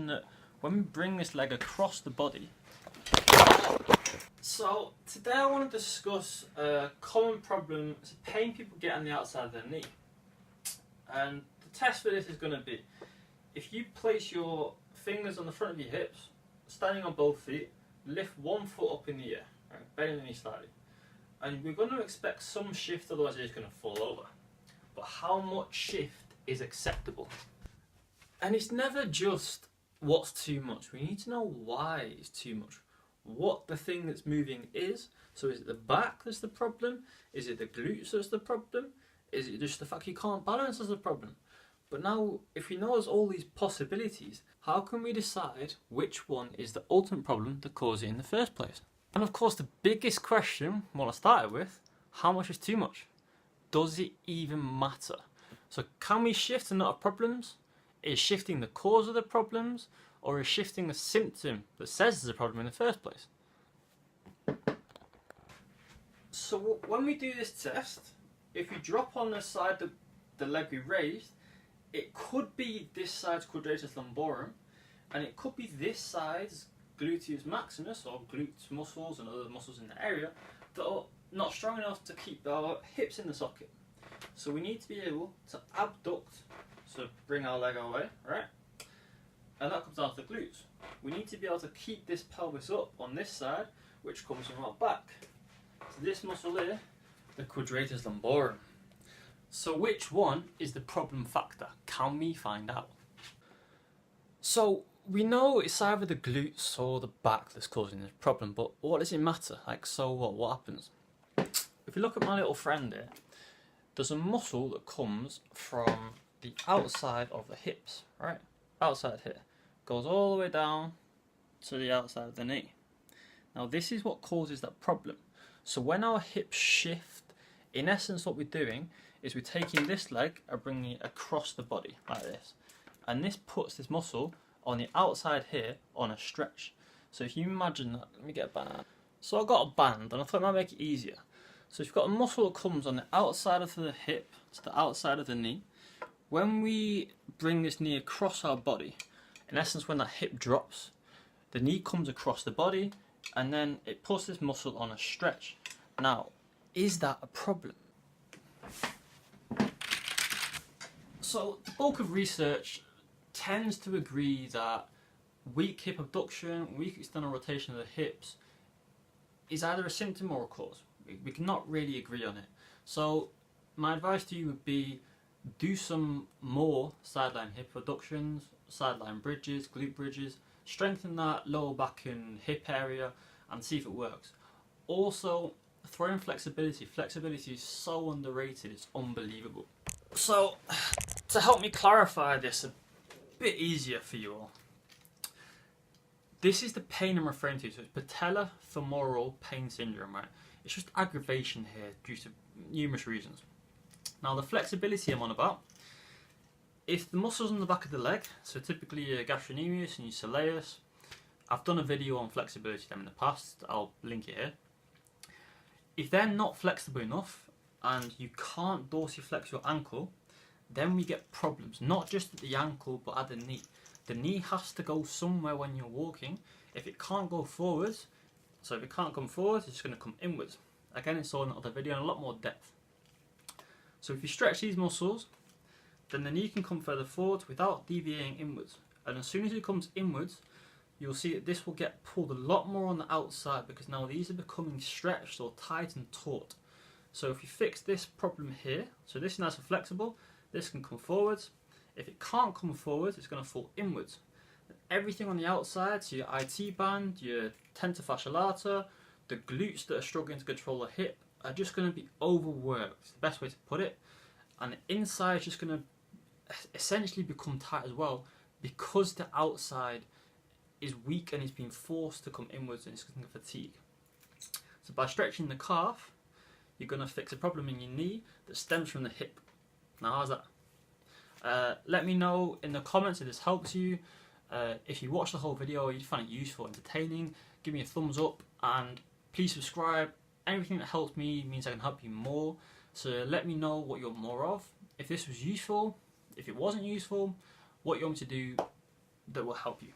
imagine that when we bring this leg across the body. So today I want to discuss a common problem. It's a pain people get on the outside of their knee. And the test for this is going to be, if you place your fingers on the front of your hips, standing on both feet, lift one foot up in the air, right, bending the knee slightly. And we're going to expect some shift, otherwise it's going to fall over. But how much shift is acceptable? And it's never just what's too much. We need to know why it's too much. What the thing that's moving is. So is it the back that's the problem? Is it the glutes that's the problem? Is it just the fact you can't balance that's the problem? But now, if we know there's all these possibilities, how can we decide which one is the ultimate problem that caused it in the first place? And of course, the biggest question, what I started with, how much is too much? Does it even matter? So can we shift and not have problems? Is shifting the cause of the problems, or is shifting the symptom that says there's a problem in the first place? So when we do this test, if we drop on the side of the leg we raised, it could be this side's quadratus lumborum, and it could be this side's gluteus maximus, or glutes muscles and other muscles in the area that are not strong enough to keep our hips in the socket. So we need to be able to abduct, so bring our leg away, right? And that comes down to the glutes. We need to be able to keep this pelvis up on this side, which comes from our back. So this muscle here, the quadratus lumborum. So which one is the problem factor? Can we find out? So we know it's either the glutes or the back that's causing this problem, but what does it matter? Like, so what? What happens? If you look at my little friend here, there's a muscle that comes from the outside of the hips, right? Outside here. Goes all the way down to the outside of the knee. Now this is what causes that problem. So when our hips shift, in essence what we're doing is we're taking this leg and bringing it across the body like this. And this puts this muscle on the outside here on a stretch. So if you imagine that, let me get a band. So I've got a band and I thought it might make it easier. So if you've got a muscle that comes on the outside of the hip to the outside of the knee, when we bring this knee across our body, in essence when that hip drops, the knee comes across the body and then it puts this muscle on a stretch. Now, is that a problem? So the bulk of research tends to agree that weak hip abduction, weak external rotation of the hips is either a symptom or a cause. We cannot really agree on it. So my advice to you would be, do some more sideline hip abductions, sideline bridges, glute bridges, strengthen that lower back and hip area and see if it works. Also, throw in flexibility. Flexibility is so underrated, it's unbelievable. So, to help me clarify this a bit easier for you all, this is the pain I'm referring to. So it's patellofemoral pain syndrome, right? It's just aggravation here due to numerous reasons. Now the flexibility I'm on about, if the muscles on the back of the leg, so typically your gastrocnemius and your soleus, I've done a video on flexibility them in the past, I'll link it here. If they're not flexible enough and you can't dorsiflex your ankle, then we get problems, not just at the ankle but at the knee. The knee has to go somewhere when you're walking. If it can't go forwards, so if it can't come forwards, it's going to come inwards. Again, it's all in another video in a lot more depth. So if you stretch these muscles, then the knee can come further forwards without deviating inwards. And as soon as it comes inwards, you'll see that this will get pulled a lot more on the outside because now these are becoming stretched or tight and taut. So if you fix this problem here, so this is nice and flexible, this can come forwards. If it can't come forwards, it's going to fall inwards. Everything on the outside, so your IT band, your tensor fascia lata, the glutes that are struggling to control the hip, are just going to be overworked. It's the best way to put it. And the inside is just going to essentially become tight as well because the outside is weak and it's being forced to come inwards and it's going to fatigue. So by stretching the calf, you're going to fix a problem in your knee that stems from the hip. Now how's that? Let me know in the comments if this helps you. If you watch the whole video, you find it useful, entertaining, give me a thumbs up and please subscribe. Anything that helps me means I can help you more. So let me know what you want more of. If this was useful, if it wasn't useful, what you want me to do that will help you.